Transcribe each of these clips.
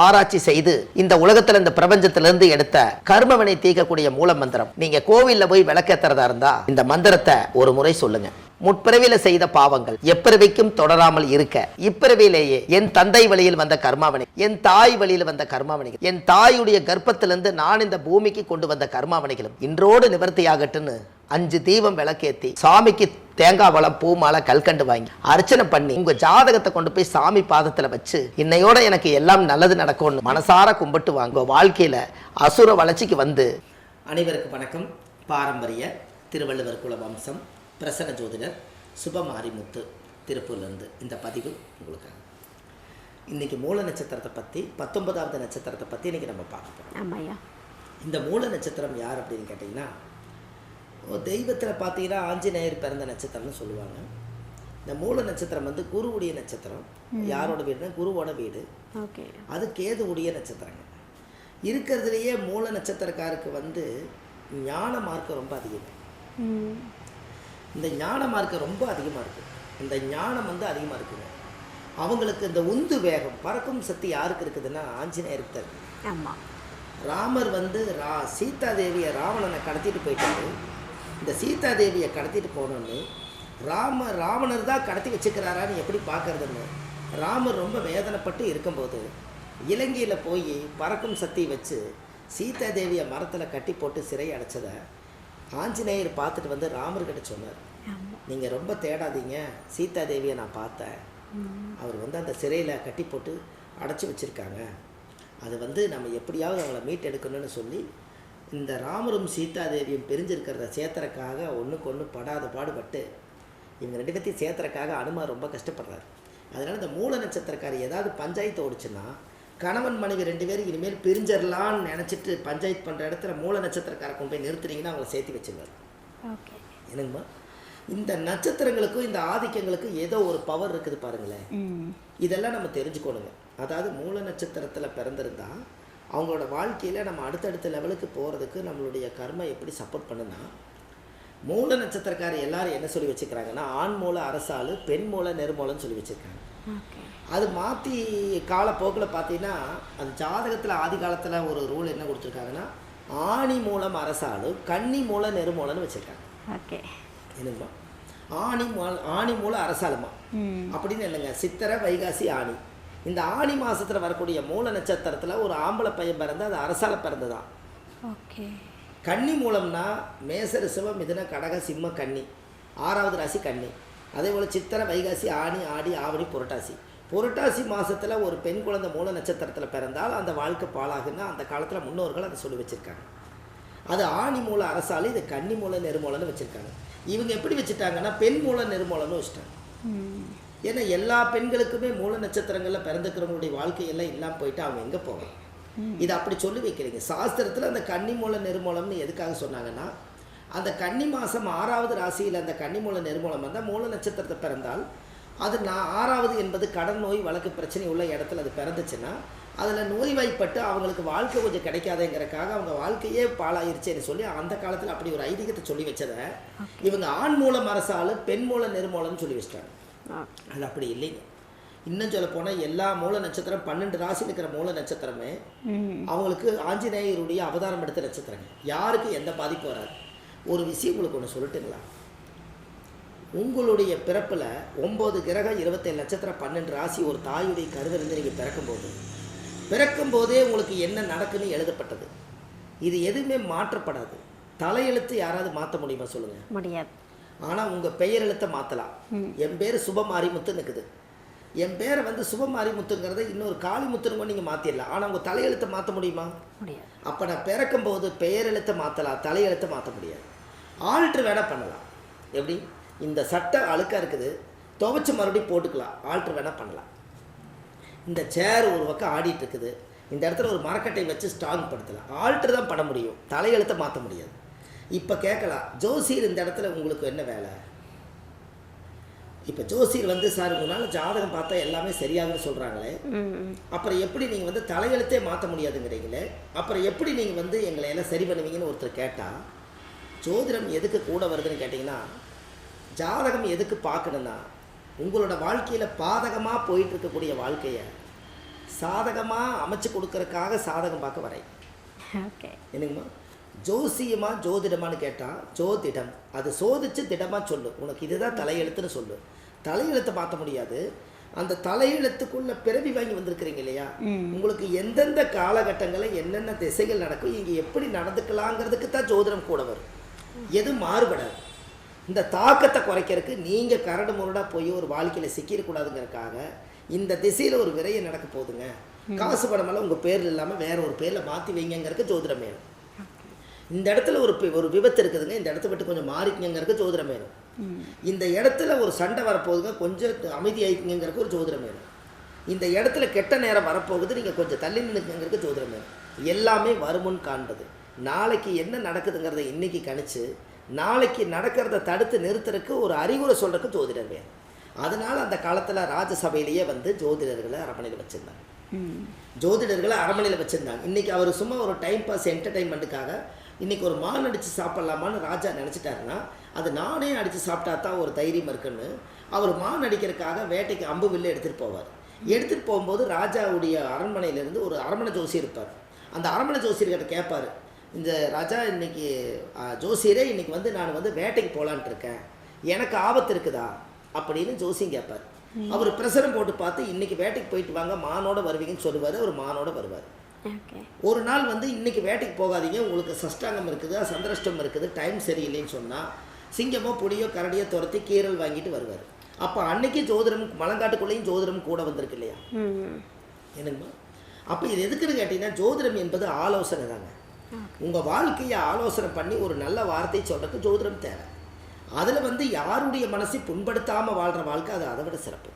ஆராய்ச்சி செய்து இந்த உலகத்துல இந்த பிரபஞ்சத்திலிருந்து எடுத்த கர்மவினை தீர்க்கக்கூடிய மூல மந்திரம். நீங்க கோவில்ல போய் விளக்கேத்துறதா இருந்தா இந்த மந்திரத்தை ஒரு முறை சொல்லுங்க. முற்பிறவியில செய்த பாவங்கள் எப்பிறவிக்கும் தொடராமல் இருக்க இப்பிறவியிலேயே என் தந்தை வழியில் வந்த கர்மாவனை, என் தாய் வழியில் வந்த கர்மாவனைகள், என் தாயுடைய கர்ப்பத்திலிருந்து நான் இந்த பூமிக்கு கொண்டு வந்த கர்மாவனைகளும் இன்றோடு நிவர்த்தியாகட்டுன்னு 5 தீபம் விளக்கேத்தி சாமிக்கு தேங்காய் வளம் பூ மாலை கல்கண்டு வாங்கி அர்ச்சனை பண்ணி உங்க ஜாதகத்தை கொண்டு போய் சாமி பாதத்துல வச்சு இன்னையோட எனக்கு எல்லாம் நல்லது நடக்கும்னு மனசார கும்பிட்டு வாங்க. வாழ்க்கையில அசுர வளர்ச்சிக்கு வந்து. அனைவருக்கும் வணக்கம். பாரம்பரிய திருவள்ளுவர் குல வம்சம் பிரசன்ன ஜோதிடர் சுபமாரிமுத்து திருப்பூர்லேருந்து இந்த பதிவு உங்களுக்காக. இன்றைக்கி மூல நட்சத்திரத்தை பற்றி 19வது நட்சத்திரத்தை பற்றி இன்றைக்கி நம்ம பார்க்க போகிறோம். ஆமாய்யா. இந்த மூல நட்சத்திரம் யார் அப்படின்னு கேட்டிங்கன்னா, தெய்வத்தில் பார்த்தீங்கன்னா ஆஞ்சநேயர் பிறந்த நட்சத்திரம்னு சொல்லுவாங்க. இந்த மூல நட்சத்திரம் வந்து குருவுடைய நட்சத்திரம். யாரோட வீடுனா குருவோட வீடு. ஓகே. அது கேதுவுடைய நட்சத்திரங்க. இருக்கிறதுலையே மூல நட்சத்திரக்காருக்கு வந்து ஞான மார்க்கம் ரொம்ப அதிகம். இந்த ஞான மார்க்கம் ரொம்ப அதிகமாக இருக்குது. இந்த ஞானம் வந்து அதிகமாக இருக்குங்க. அவங்களுக்கு இந்த உந்து வேகம் பறக்கும் சக்தி யாருக்கு இருக்குதுன்னா ஆஞ்சநேயருக்கு தான் இருக்குது. ஆமாம். ராமர் வந்து சீதா தேவியை ராவணனை கடத்திட்டு போயிட்டாரு. இந்த சீதா தேவியை கடத்திட்டு போனோன்னு ராவணர் தான் கடத்தி வச்சுக்கிறாரான்னு எப்படி பார்க்கறதுன்னு ராமர் ரொம்ப வேதனைப்பட்டு இருக்கும்போது இலங்கையில் போய் பறக்கும் சக்தி வச்சு சீதா தேவியை மரத்தில் கட்டி போட்டு சிறை அடைச்சதை ஆஞ்சநேயர் பார்த்துட்டு வந்து ராமர்கிட்ட சொன்னார், நீங்கள் ரொம்ப தேடாதீங்க, சீதா தேவியை நான் பார்த்தேன். அவர் வந்து அந்த சிறையில் கட்டி போட்டு அடைச்சி வச்சுருக்காங்க. அது வந்து நம்ம எப்படியாவது அவங்கள மீட்டெடுக்கணும்னு சொல்லி இந்த ராமரும் சீதா தேவியும் பிரிஞ்சிருக்கிறத சேர்த்துறக்காக ஒன்றுக்கு ஒன்று படாத பாடுபட்டு இவங்க 2 பேர்த்தையும் சேர்த்துறக்காக அனுமார் ரொம்ப கஷ்டப்படுறாரு. அதனால் இந்த மூல நட்சத்திரக்காரி ஏதாவது பஞ்சாயத்து ஓடிச்சுன்னா கணவன் மனைவி 2 பேரும் இனிமேல் பிரிஞ்சிடலான்னு நினச்சிட்டு பஞ்சாயத்து பண்ணுற இடத்துல மூல நட்சத்திரக்காரை கொண்டு போய் நிறுத்துறீங்கன்னா அவங்கள சேர்த்து வச்சுருவார். ஓகே. என்னங்கம்மா, இந்த நட்சத்திரங்களுக்கும் இந்த ஆதிக்கங்களுக்கும் ஏதோ ஒரு பவர் இருக்குது பாருங்களேன். இதெல்லாம் நம்ம தெரிஞ்சுக்கணுங்க. அதாவது மூல நட்சத்திரத்தில் பிறந்திருந்தா அவங்களோட வாழ்க்கையில் நம்ம அடுத்தடுத்த லெவலுக்கு போகிறதுக்கு நம்மளுடைய கர்மா எப்படி சப்போர்ட் பண்ணுன்னா, மூல நட்சத்திரக்காரி எல்லாரும் என்ன சொல்லி வச்சுக்கிறாங்கன்னா ஆண் மூல அரசாளு பெண் மூல நெருமூலன்னு சொல்லி வச்சுருக்காங்க. அது மாற்றி காலப்போக்கில் பார்த்தீங்கன்னா அது ஜாதகத்தில் ஆதி காலத்தில் ஒரு ரூல் என்ன கொடுத்துருக்காங்கன்னா ஆணி மூலம் அரசாளு கன்னி மூல நெருமூலன்னு வச்சுருக்காங்க. ஓகே. என்னங்கம்மா, ஆணி மூல அரசாளுமா அப்படின்னு இல்லைங்க. சித்திரை வைகாசி ஆணி, இந்த ஆணி மாதத்தில் வரக்கூடிய மூல நட்சத்திரத்தில் ஒரு ஆம்பளை பையன் பிறந்து அது அரசால பிறந்ததான். ஓகே. கன்னி மூலம்னா மேச ரிஷப மிதுன கடக சிம்ம கன்னி, 6வது ராசி கன்னி. அதே போல் சித்திரை வைகாசி ஆணி ஆடி ஆவணி புரட்டாசி. புரட்டாசி மாதத்தில் ஒரு பெண் குழந்தை மூல நட்சத்திரத்தில் பிறந்தால் அந்த வாழ்க்கை பாழாகுன்னா அந்த காலத்தில் முன்னோர்கள் அதை சொல்லி வச்சுருக்காங்க. அது ஆணி மூல அரசாளு, இது கன்னி மூல நெருமூலன்னு வச்சுருக்காங்க. இவங்க எப்படி வச்சுட்டாங்கன்னா பெண் மூல நெருமூலன்னு வச்சுட்டாங்க. ஏன்னா எல்லா பெண்களுக்குமே மூல நட்சத்திரங்களில் பிறந்துக்கிறவங்களுடைய வாழ்க்கையெல்லாம் இல்லாமல் போயிட்டு அவங்க எங்கே போவாங்க? இது அப்படி சொல்லி வைக்கிறீங்க. சாஸ்திரத்தில் அந்த கன்னி மூல நெருமூலம்னு எதுக்காக சொன்னாங்கன்னா, அந்த கன்னி மாதம் 6வது ராசியில் அந்த கன்னி மூல நெருமூலம் வந்தால் மூல நட்சத்திரத்தை பிறந்தால் அது 6வது என்பது கடன் நோய் வழக்கு பிரச்சனை உள்ள இடத்துல அது பிறந்துச்சுன்னா அதில் நோய்வாய்ப்பட்டு அவங்களுக்கு வாழ்க்கை கொஞ்சம் கிடைக்காதேங்கிறக்காக அவங்க வாழ்க்கையே பாழாயிருச்சேன்னு சொல்லி அந்த காலத்தில் அப்படி ஒரு ஐதீகத்தை சொல்லி வச்சதை இவங்க ஆண் மூலம் அரசாளு பெண் மூல நெருமூலம்னு சொல்லி வச்சிட்டாங்க. அது அப்படி இல்லைங்க. இன்னும் சொல்ல போனால் எல்லா மூல நட்சத்திரம் 12 ராசியில் இருக்கிற மூல நட்சத்திரமே அவங்களுக்கு ஆஞ்சநேயருடைய அவதாரம் எடுத்த நட்சத்திரங்க. யாருக்கு எந்த பாதிப்பு வராது. ஒரு விஷயம் உங்களுக்கு ஒன்று சொல்லட்டுங்களா, உங்களுடைய பிறப்பில் 9 கிரகம் 27 நட்சத்திரம் 12 ராசி ஒரு தாயுடைய கருவிலிருந்து நீங்கள் பிறக்கும்போதே உங்களுக்கு என்ன நடக்குன்னு எழுதப்பட்டது. இது எதுவுமே மாற்றப்படாது. தலையெழுத்து யாராவது மாற்ற முடியுமா சொல்லுங்கள்? முடியாது. ஆனால் உங்கள் பெயர் எழுத்தை மாற்றலாம். என் பேர் சுபமாரிமுத்துன்னு இருக்குது. என் பேரை வந்து சுபமாரிமுத்துங்கிறத இன்னொரு காளிமுத்துன்னு நீங்கள் மாற்றிடலாம். ஆனால் உங்கள் தலையெழுத்தை மாற்ற முடியுமா? முடியாது. அப்போ நான் பிறக்கும்போது பெயர் எழுத்தை மாற்றலாம், தலையெழுத்தை மாற்ற முடியாது. ஆல்ட்ரு வேணால் பண்ணலாம். எப்படி? இந்த சட்டை அழுக்காக இருக்குது, துவைச்சி மறுபடியும் போட்டுக்கலாம், ஆல்ட்ரு வேணால் பண்ணலாம். இந்த சேர் ஒரு பக்கம் ஆடிட்டு இருக்குது, இந்த இடத்துல ஒரு மரக்கட்டை வச்சு ஸ்ட்ராங் படுத்தலாம், ஆல்ட்ரு தான் பண்ண முடியும், தலையெழுத்தை மாற்ற முடியாது. இப்போ கேட்கலாம், ஜோசியர் இந்த இடத்துல உங்களுக்கு என்ன வேலை? இப்போ ஜோசியர் வந்து சார் உங்களால் ஜாதகம் பார்த்தா எல்லாமே சரியாகுன்னு சொல்கிறாங்களே, அப்புறம் எப்படி நீங்கள் வந்து தலையெழுத்தே மாற்ற முடியாதுங்கிறீங்களே, அப்புறம் எப்படி நீங்கள் வந்து எங்களை எல்லாம் சரி பண்ணுவீங்கன்னு ஒருத்தர் கேட்டால், ஜோதிடம் எதுக்கு கூட வருதுன்னு கேட்டிங்கன்னா, ஜாதகம் எதுக்கு பார்க்கணுன்னா உங்களோட வாழ்க்கையில் பாதகமாக போயிட்டு இருக்கக்கூடிய வாழ்க்கையை சாதகமாக அமைச்சு கொடுக்கறதுக்காக சாதகம் பார்க்க வரேன். ஓகே. என்னங்கம்மா, ஜோசியமா ஜோதிடமானு கேட்டால் ஜோதிடம் அது சோதிச்சு திடமாக சொல்லு, உனக்கு இதுதான் தலையெழுத்துன்னு சொல்லு. தலையெழுத்தை மாற்ற முடியாது. அந்த தலையெழுத்துக்குள்ள பிறவி வாங்கி வந்திருக்கிறீங்க இல்லையா, உங்களுக்கு எந்தெந்த காலகட்டங்களில் என்னென்ன திசைகள் நடக்கும், இங்கே எப்படி நடந்துக்கலாங்கிறதுக்கு தான் ஜோதிடம் கூட வரும். எது மாறுபடாது. இந்த தாக்கத்தை குறைக்கிறதுக்கு நீங்கள் கரடு முரடாக போய் ஒரு வாழ்க்கையில் சிக்கிடக்கூடாதுங்கிறதுக்காக இந்த திசையில் ஒரு விரையை நடக்க போகுதுங்க, காசு பணமெல்லாம் உங்கள் பேரில் இல்லாமல் வேற ஒரு பேரில் மாற்றி வைங்கிறதுக்கு ஜோதிடம் வேணும். இந்த இடத்துல ஒரு விபத்து இருக்குதுங்க, இந்த இடத்த விட்டு கொஞ்சம் மாறிக்குங்கிறதுக்கு ஜோதிடம் வேணும். இந்த இடத்துல ஒரு சண்டை வரப்போகுதுங்க, கொஞ்சம் அமைதி ஆயிக்குங்கிறதுக்கு ஒரு ஜோதிடம் வேணும். இந்த இடத்துல கெட்ட நேரம் வரப்போகுது, நீங்கள் கொஞ்சம் தள்ளி நின்றுங்கிறதுக்கு ஜோதிடம் வேணும். எல்லாமே வருமுன் காண்பது. நாளைக்கு என்ன நடக்குதுங்கிறத இன்னைக்கு கணிச்சு நாளைக்கு நடக்கிறத தடுத்து நிறுத்துறதுக்கு ஒரு அறிவுரை சொல்கிறதுக்கு ஜோதிடர் வேணும். அதனால் அந்த காலத்தில் ராஜசபையிலேயே வந்து ஜோதிடர்களை அரண்மனையில் வச்சுருந்தாங்க. ஜோதிடர்களை அரண்மனையில் வச்சுருந்தாங்க. இன்றைக்கி அவர் சும்மா ஒரு டைம் பாஸ் என்டர்டைன்மெண்ட்டுக்காக இன்றைக்கி ஒரு மான் அடித்து சாப்பிட்லாமான்னு ராஜா நினச்சிட்டாருன்னா அது நானே அடித்து சாப்பிட்டா தான் ஒரு தைரியம் இருக்குன்னு அவர் மான் அடிக்கிறதுக்காக வேட்டைக்கு அம்பு வில்லு எடுத்துகிட்டு போவார். எடுத்துகிட்டு போகும்போது ராஜாவுடைய அரண்மனையிலேருந்து ஒரு அரண்மனை ஜோசியர் இருப்பார். அந்த அரண்மனை ஜோசியர்கிட்ட கேட்பார், இந்த ராஜா இன்னைக்கு ஜோசியரே இன்னைக்கு வந்து நான் வந்து வேட்டைக்கு போகலான்ட்டு இருக்கேன், எனக்கு ஆபத்து இருக்குதா அப்படின்னு ஜோசியம் கேட்பார். அவர் பிரசரம் போட்டு பார்த்து இன்னைக்கு வேட்டைக்கு போயிட்டு வாங்க, மானோட வருவீங்கன்னு சொல்லுவார். அவர் மானோட வருவார். ஒரு நாள் வந்து இன்னைக்கு வேட்டைக்கு போகாதீங்க, உங்களுக்கு சஷ்டாங்கம் இருக்குது, சந்திரஷ்டம் இருக்குது, டைம் சரியில்லைன்னு சொன்னால் சிங்கமோ புலியோ கரடியோ துரத்தி கீரல் வாங்கிட்டு வருவார். அப்போ அன்னைக்கு ஜோதிடம் மலங்காட்டுக்குள்ளேயும் ஜோதிடம் கூட வந்திருக்கு இல்லையா, என்னங்கம்மா? அப்போ இது எதுக்குன்னு கேட்டிங்கன்னா ஜோதிடம் என்பது ஆலோசனை தாங்க. உங்கள் வாழ்க்கையை ஆலோசனை பண்ணி ஒரு நல்ல வார்த்தை சொல்கிறதுக்கு ஜோதிடம் தேவை. அதில் வந்து யாருடைய மனசை புண்படுத்தாமல் வாழ்கிற வாழ்க்கை அது அதை விட சிறப்பு.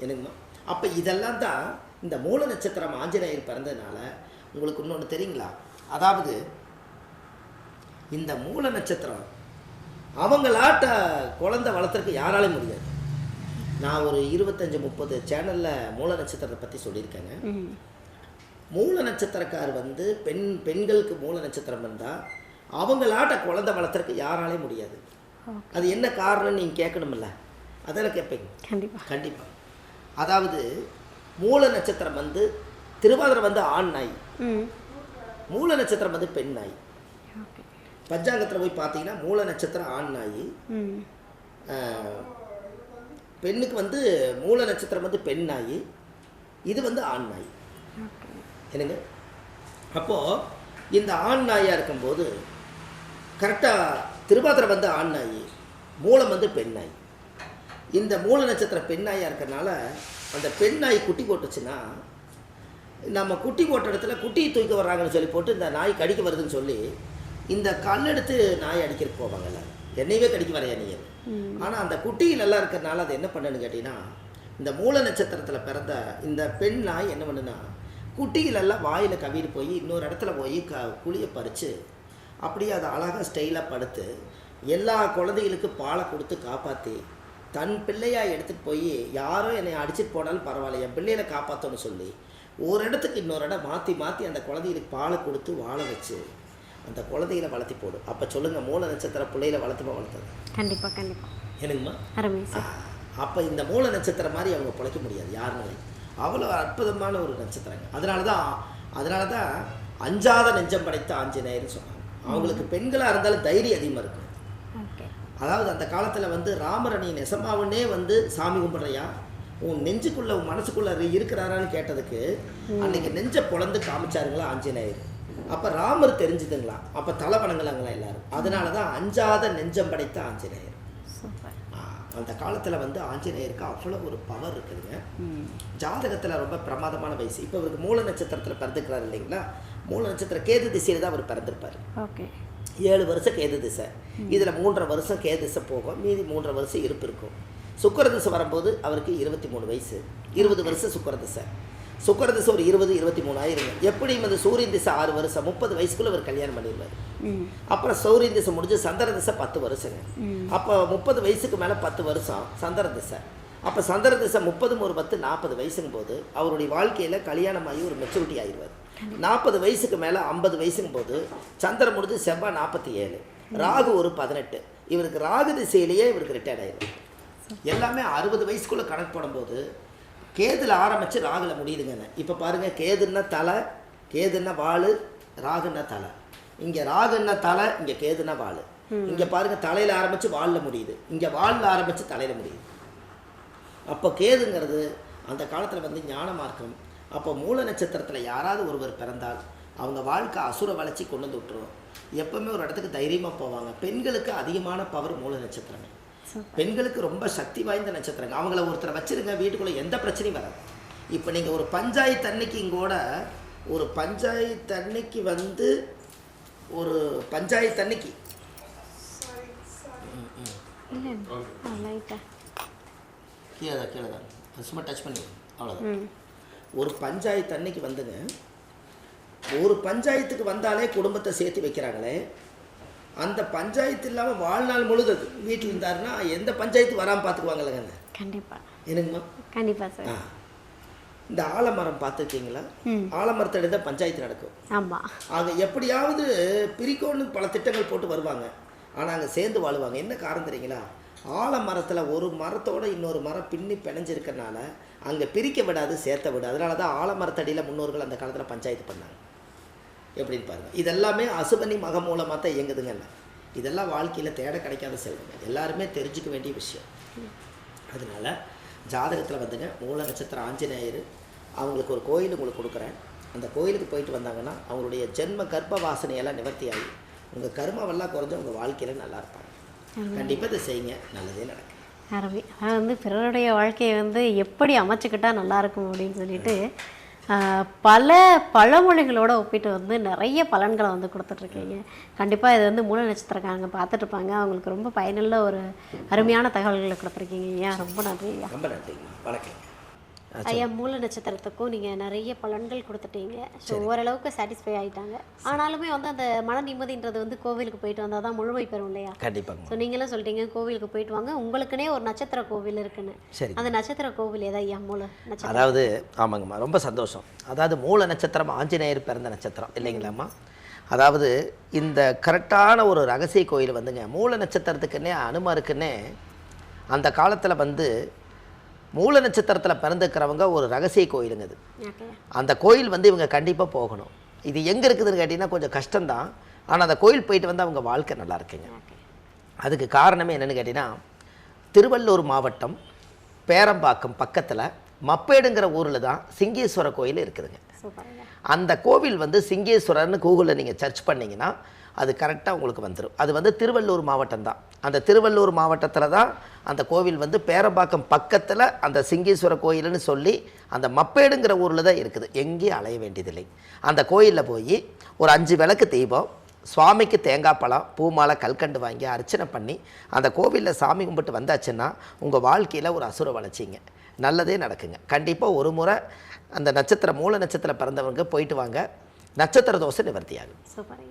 என்னங்கம்மா? அப்போ இதெல்லாம் தான் இந்த மூல நட்சத்திரம் ஆஞ்சநேயர் பிறந்ததுனால உங்களுக்கு இன்னொன்று தெரியுங்களா, அதாவது இந்த மூல நட்சத்திரம் அவங்களாட்ட குழந்தை வளர்த்துறதுக்கு யாராலையும் முடியாது. நான் ஒரு 25-30 சேனலில் மூல நட்சத்திரத்தை பற்றி சொல்லியிருக்கேங்க. மூல நட்சத்திரக்கார் வந்து பெண்களுக்கு மூல நட்சத்திரம் இருந்தால் அவங்களாட்ட குழந்தை வளர்த்துறதுக்கு யாராலையும் முடியாது. அது என்ன காரணம்னு நீங்கள் கேட்கணுமில்ல, அதெல்லாம் கேட்பீங்க. கண்டிப்பாக. அதாவது மூல நட்சத்திரம் வந்து திருவாதிரை வந்து ஆண் நாய், மூல நட்சத்திரம் வந்து பெண் நாய். பஞ்சாங்கத்தில் போய் பார்த்தீங்கன்னா மூல நட்சத்திரம் ஆண் நாய், பெண்ணுக்கு வந்து மூல நட்சத்திரம் வந்து பெண் நாய், இது வந்து ஆண் நாய். என்னங்க? அப்போது இந்த ஆண் நாயாக இருக்கும்போது கரெக்டாக திருவாதிரை வந்து ஆண் நாய், மூலம் வந்து பெண் நாய். இந்த மூல நட்சத்திரம் பெண் நாயாக இருக்கிறனால அந்த பெண் நாய் குட்டி போட்டுச்சுன்னா நம்ம குட்டி போட்ட இடத்துல குட்டியை தூக்கி வர்றாங்கன்னு சொல்லி போட்டு இந்த நாய் கடிக்க வருதுன்னு சொல்லி இந்த கல்லெடுத்து நாய் அடிக்கிறதுக்கு போவாங்கல்ல, என்னையவே கடிக்க வரையா நீ. ஆனால் அந்த குட்டியில் எல்லாம் இருக்கிறனால அது என்ன பண்ணுன்னு கேட்டிங்கன்னா இந்த மூல நட்சத்திரத்தில் பிறந்த இந்த பெண் நாய் என்ன பண்ணுன்னா குட்டிகளெல்லாம் வாயில் கவிட்டு போய் இன்னொரு இடத்துல போய் குழியை பறித்து அப்படியே அதை அழகாக ஸ்டைலாக படுத்து எல்லா குழந்தைகளுக்கு பாலை கொடுத்து காப்பாற்றி தன் பிள்ளையாக எடுத்துகிட்டு போய் யாரோ என்னை அடிச்சுட்டு போனாலும் பரவாயில்ல, என் பிள்ளைகளை காப்பாற்றணும்னு சொல்லி ஒரு இடத்துக்கு இன்னொரு இடம் மாற்றி மாற்றி அந்த குழந்தைகளுக்கு பாலை கொடுத்து வாழ வச்சு அந்த குழந்தைகளை வளர்த்தி போடும். அப்போ சொல்லுங்கள், மூல நட்சத்திர பிள்ளைகளை வளர்த்தது. கண்டிப்பாக. என்னங்கம்மா? அப்போ இந்த மூல நட்சத்திரம் மாதிரி அவங்க பிழைக்க முடியாது யாருனாலே. அவ்வளோ அற்புதமான ஒரு நட்சத்திரங்க. அதனால தான் அஞ்சாத நெஞ்சம் படைத்த ஆஞ்சநேயர்னு சொன்னாங்க. அவங்களுக்கு பெண்களாக இருந்தாலும் தைரியம் அதிகமாக இருக்கும். அதாவது அந்த காலத்தில் வந்து ராமரை நீ நெசமாவனே வந்து சாமி கும்பிட்றையா, உன் நெஞ்சுக்குள்ளே உன் மனசுக்குள்ளே இருக்கிறாரான்னு கேட்டதுக்கு அன்றைக்கி நெஞ்சை பொழந்து காமிச்சாருங்களா ஆஞ்சநேயர். அப்போ ராமர் தெரிஞ்சுதுங்களா, அப்போ தலை வணங்கலாங்களா எல்லாரும். அதனால தான் அஞ்சாத நெஞ்சம் படைத்த ஆஞ்சநேயர். அந்த காலத்தில் வந்து ஆஞ்சநேயருக்கு அவ்வளோ ஒரு பவர் இருக்குதுங்க. ஜாதகத்தில் ரொம்ப பிரமாதமான வயசு. இப்போ அவருக்கு மூல நட்சத்திரத்தில் பிறந்துக்கிறார் இல்லைங்களா, மூல நட்சத்திர கேது திசையில் தான் அவர் பிறந்திருப்பார். 7 வருஷம் கேது திசை, இதில் 3.5 வருஷம் கேது திசை போகும், மீதி 3.5 வருஷம் இருப்பு இருக்கும். சுக்கர திசை வரும்போது அவருக்கு 23 வயசு, 20 வருஷம் சுக்கர திசை. சுக்கர திசை ஒரு 20-23 ஆயிருங்க. எப்படியும் அந்த சூரியன் திசை 6 வருஷம், 30 வயசுக்குள்ளே அவர் கல்யாணம் பண்ணிடுவார். அப்புறம் சூரியன் திசை முடிஞ்சு சந்திர திசை 10 வருஷங்க. அப்போ 30 வயசுக்கு மேலே 10 வருஷம் சந்திர திசை. அப்போ சந்திர திசை 30 40 வயசுங்கும் போது அவருடைய வாழ்க்கையில் கல்யாணமாகி ஒரு மெச்சூரிட்டி ஆகிடுவார். 40 வயசுக்கு மேலே 50 வயசுங்கும் போது சந்திரன் முடிஞ்சு செவ்வாய் 47, ராகு ஒரு 18. இவருக்கு ராகு திசையிலேயே இவருக்கு ரிட்டையர்ட் ஆகிடும். எல்லாமே 60 வயசுக்குள்ளே கணக்கு போடும்போது கேதுல ஆரம்பித்து ராகுல முடியுதுங்க. இப்போ பாருங்கள், கேதுன்னா தலை, கேதுன்னா வாள், ராகுன்னா தலை. இங்கே ராகுன்னா தலை, இங்கே கேதுன்னா வாள். இங்கே பாருங்கள், தலையில் ஆரம்பித்து வாளில் முடியுது, இங்கே வாளில் ஆரம்பித்து தலையில் முடியுது. அப்போ கேதுங்கிறது அந்த காலத்தில் வந்து ஞான மார்க்கம். அப்போ மூல நட்சத்திரத்தில் யாராவது ஒருவர் பிறந்தால் அவங்க வாழ்க்கை அசுர வளர்ச்சி கொண்டு வந்து விட்டுருவோம். எப்பவுமே ஒரு இடத்துக்கு தைரியமாக போவாங்க. பெண்களுக்கு அதிகமான பவர் மூல நட்சத்திரமே. பெண்களுக்கு ரொம்ப சக்தி வாய்ந்த நட்சத்திரங்க. அவங்கள ஒருத்தரை வச்சுருங்க, வீட்டுக்குள்ளே எந்த பிரச்சனையும் வராது. இப்போ நீங்கள் ஒரு பஞ்சாயத்து அன்னைக்கு இங்கோட ஒரு பஞ்சாயத்து அன்னைக்கு வந்து ஒரு பஞ்சாயத்து அன்னைக்கு கீழே தான் சும்மா டச் பண்ணி அவ்வளோதான். ஒரு பஞ்சாயத்து அன்னைக்கு வந்துங்க, ஒரு பஞ்சாயத்துக்கு வந்தாலே குடும்பத்தை சேர்த்து வைக்கிறாங்களே, அந்த பஞ்சாயத்து இல்லாமல் வாழ்நாள் முழுது வீட்டில் இருந்தாருன்னா எந்த பஞ்சாயத்து வராமல் பார்த்துக்குவாங்களேங்க. கண்டிப்பாக என்னங்கம்மா? கண்டிப்பாக சார். இந்த ஆலமரம் பார்த்துருக்கீங்களா? ஆலமரத்தடி தான் பஞ்சாயத்து நடக்கும். ஆமாம். அங்கே எப்படியாவது பிரிக்கோன்னு பல திட்டங்கள் போட்டு வருவாங்க, ஆனால் அங்கே சேர்ந்து வாழுவாங்க. என்ன காரணம் தெரியுங்களா? ஆலமரத்தில் ஒரு மரத்தோடு இன்னொரு மரம் பின்னி பிணைஞ்சிருக்கனால அங்கே பிரிக்க விடாது, சேர்த்த விடாது. அதனால தான் ஆலமரத்தடியில் முன்னோர்கள் அந்த காலத்தில் பஞ்சாயத்து பண்ணாங்க. எப்படின்னு பாருங்கள். இதெல்லாமே அசுபனி மகம் மூலமாக தான் இயங்குதுங்கல்ல. இதெல்லாம் வாழ்க்கையில் தேட கிடைக்காத செல்வங்க, எல்லாருமே தெரிஞ்சுக்க வேண்டிய விஷயம். அதனால் ஜாதகத்தில் வந்துங்க மூல நட்சத்திரம் ஆஞ்சநேயர், அவங்களுக்கு ஒரு கோயில் உங்களுக்கு கொடுக்குறேன். அந்த கோயிலுக்கு போயிட்டு வந்தாங்கன்னா அவங்களுடைய ஜென்ம கர்ப்ப வாசனையெல்லாம் நிவர்த்தி ஆகி உங்கள் கர்மாவெல்லாம் குறைஞ்சு உங்கள் வாழ்க்கையில் நல்லா இருப்பாங்க. கண்டிப்பாக இதை செய்யுங்க, நல்லதே நடக்கும். அருமை. ஆனால் வந்து பிறருடைய வாழ்க்கையை வந்து எப்படி அமைச்சுக்கிட்டா நல்லாயிருக்கும் அப்படின்னு சொல்லிட்டு பல பழமொழிகளோடு ஒப்பிட்டு வந்து நிறைய பலன்களை வந்து கொடுத்துட்ருக்கீங்க. கண்டிப்பாக இது வந்து மூல நட்சத்திரக்காரங்க பார்த்துட்ருப்பாங்க, அவங்களுக்கு ரொம்ப பயனுள்ள ஒரு அருமையான தகவல்களை கொடுத்துருக்கீங்க. ஐயா ரொம்ப நன்றி. ஐயா ரொம்ப நன்றி. வணக்கம் ஐயா. மூல நட்சத்திரத்துக்கும் நீங்கள் நிறைய பலன்கள் கொடுத்துட்டீங்க. ஸோ ஓரளவுக்கு சாட்டிஸ்ஃபை ஆகிட்டாங்க. ஆனாலுமே வந்து அந்த மன நிம்மதின்றது வந்து கோவிலுக்கு போயிட்டு வந்தால் தான் முழுமை பெறும் இல்லையா? கண்டிப்பாக. ஸோ நீங்களும் சொல்லிட்டீங்க கோவிலுக்கு போயிட்டு வாங்க, உங்களுக்குன்னே ஒரு நட்சத்திர கோவில் இருக்குன்னு. சரி, அந்த நட்சத்திர கோவில் எதா ஐயா? மூல நட்சத்திரம். அதாவது ஆமாங்கம்மா, ரொம்ப சந்தோஷம். அதாவது மூல நட்சத்திரம் ஆஞ்சநேயர் பிறந்த நட்சத்திரம் இல்லைங்களாம்மா? அதாவது இந்த கரெக்டான ஒரு ரகசிய கோயில் வந்துங்க, மூல நட்சத்திரத்துக்குன்னே அனுமாருக்குன்னே அந்த காலத்தில் வந்து மூல நட்சத்திரத்தில் பிறந்துக்கிறவங்க ஒரு ரகசிய கோயிலுங்க அது. அந்த கோயில் வந்து இவங்க கண்டிப்பாக போகணும். இது எங்கே இருக்குதுன்னு கேட்டிங்கன்னா கொஞ்சம் கஷ்டம்தான், ஆனால் அந்த கோயில் போயிட்டு வந்து அவங்க வாழ்க்கை நல்லா இருக்குங்க. அதுக்கு காரணமே என்னென்னு கேட்டிங்கன்னா, திருவள்ளூர் மாவட்டம் பேரம்பாக்கம் பக்கத்தில் மப்பேடுங்கிற ஊரில் தான் சிங்கேஸ்வர கோயில் இருக்குதுங்க. அந்த கோவில் வந்து சிங்கேஸ்வரர்னு கூகுளில் நீங்கள் சர்ச் பண்ணிங்கன்னா அது கரெக்டாக உங்களுக்கு வந்துடும். அது வந்து திருவள்ளூர் மாவட்டம் தான். அந்த திருவள்ளூர் மாவட்டத்தில் தான் அந்த கோவில் வந்து பேரம்பாக்கம் பக்கத்தில் அந்த சிங்கேஸ்வர கோயில்னு சொல்லி அந்த மப்பேடுங்கிற ஊரில் தான் இருக்குது. எங்கேயும் அலைய வேண்டியதில்லை. அந்த கோயிலில் போய் ஒரு 5 விளக்கு தீபம், சுவாமிக்கு தேங்காய் பழம், பூமாலை, கல்கண்டு வாங்கி அர்ச்சனை பண்ணி அந்த கோவிலில் சாமி கும்பிட்டு வந்தாச்சுன்னா உங்கள் வாழ்க்கையில் ஒரு அசுர வளர்ச்சிங்க, நல்லதே நடக்குங்க. கண்டிப்பாக ஒரு முறை அந்த நட்சத்திரம் மூல நட்சத்திரம் பிறந்தவங்க போயிட்டு வாங்க, நட்சத்திர தோசை நிவர்த்தியாகும்.